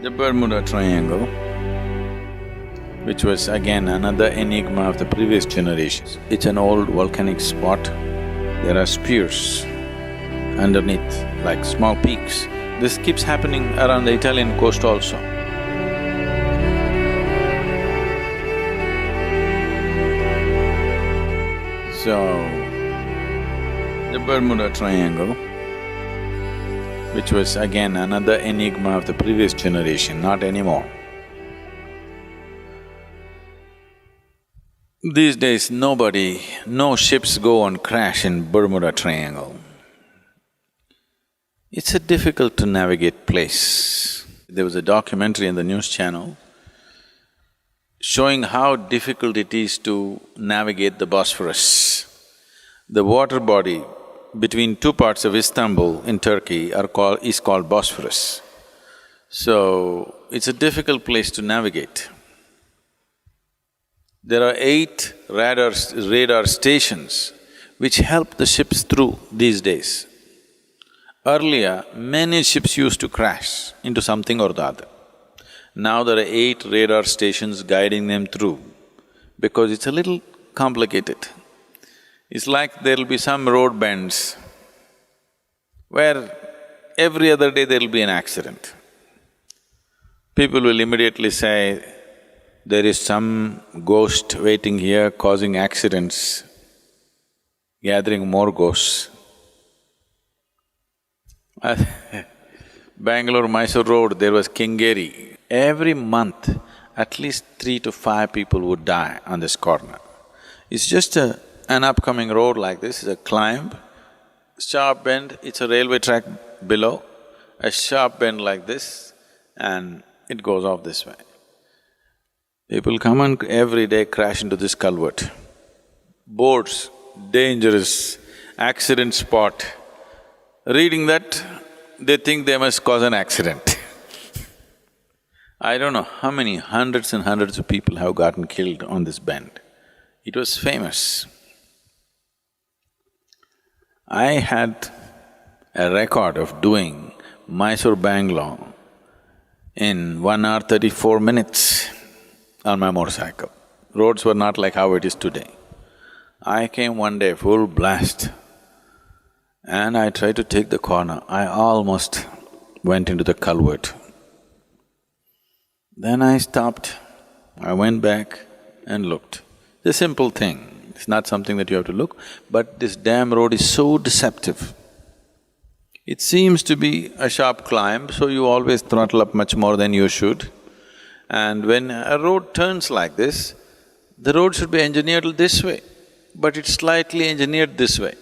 The Bermuda Triangle, which was again another enigma of the previous generations. It's an old volcanic spot. There are spears underneath, like small peaks. This keeps happening around the Italian coast also. So, the Bermuda Triangle, which was again another enigma of the previous generation, not anymore. These days, no ships go and crash in Bermuda Triangle. It's a difficult to navigate place. There was a documentary in the news channel showing how difficult it is to navigate the Bosphorus. The water body between two parts of Istanbul in Turkey is called Bosphorus. So, it's a difficult place to navigate. There are 8 radar stations which help the ships through these days. Earlier, many ships used to crash into something or the other. Now there are 8 radar stations guiding them through because it's a little complicated. It's like there'll be some road bends where every other day there'll be an accident. People will immediately say, there is some ghost waiting here causing accidents, gathering more ghosts. Bangalore-Mysore road, there was Kengeri. Every month, at least 3 to 5 people would die on this corner. It's just an upcoming road like this, it's a climb, sharp bend, it's a railway track below, a sharp bend like this, and it goes off this way. People come and every day crash into this culvert. Boards, dangerous, accident spot. Reading that, they think they must cause an accident. I don't know how many hundreds and hundreds of people have gotten killed on this bend. It was famous. I had a record of doing Mysore-Bangalore in 1 hour 34 minutes on my motorcycle. Roads were not like how it is today. I came one day full blast and I tried to take the corner. I almost went into the culvert. Then I stopped, I went back and looked. It's a simple thing. It's not something that you have to look, but this damn road is so deceptive. It seems to be a sharp climb, so you always throttle up much more than you should. And when a road turns like this, the road should be engineered this way, but it's slightly engineered this way.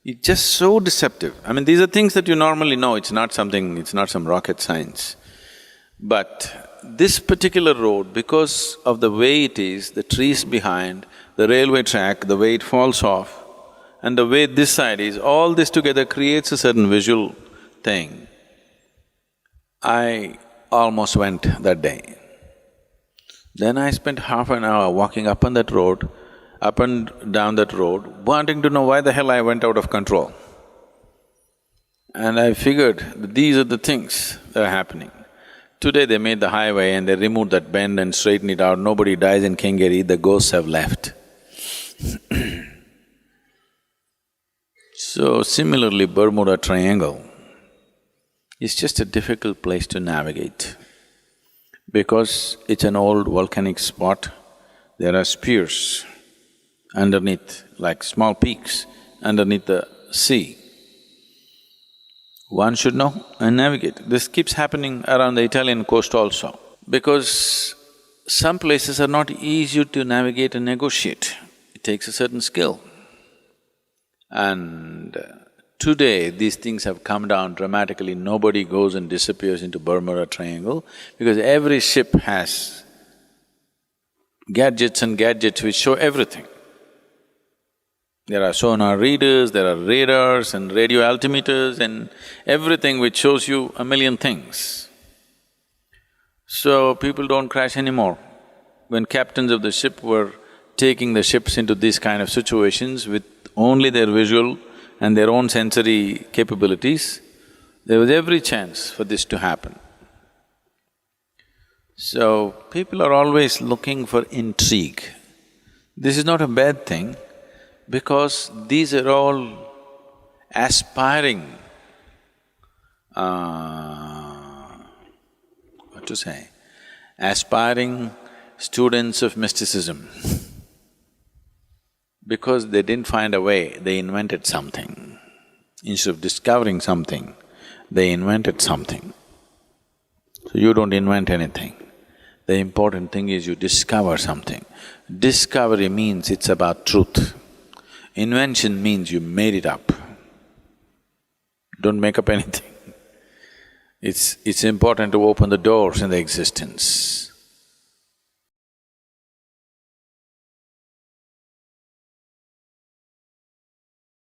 It's just so deceptive. I mean, these are things that you normally know, it's not some rocket science. But this particular road, because of the way it is, the trees behind, the railway track, the way it falls off, and the way this side is, all this together creates a certain visual thing. I almost went that day. Then I spent half an hour walking up on that road, up and down that road, wanting to know why the hell I went out of control. And I figured that these are the things that are happening. Today they made the highway and they removed that bend and straightened it out, nobody dies in Kengeri, the ghosts have left. So similarly, Bermuda Triangle is just a difficult place to navigate. Because it's an old volcanic spot, there are spears underneath, like small peaks underneath the sea. One should know and navigate. This keeps happening around the Italian coast also, because some places are not easy to navigate and negotiate. It takes a certain skill. And today, these things have come down dramatically. Nobody goes and disappears into Bermuda Triangle because every ship has gadgets and gadgets which show everything. There are sonar readers, there are radars and radio altimeters and everything which shows you a million things. So people don't crash anymore. When captains of the ship were taking the ships into these kind of situations with only their visual and their own sensory capabilities, there was every chance for this to happen. So, people are always looking for intrigue. This is not a bad thing because these are all aspiring, what to say, aspiring students of mysticism. Because they didn't find a way, they invented something. Instead of discovering something, they invented something. So you don't invent anything. The important thing is you discover something. Discovery means it's about truth. Invention means you made it up. Don't make up anything. It's important to open the doors in the existence.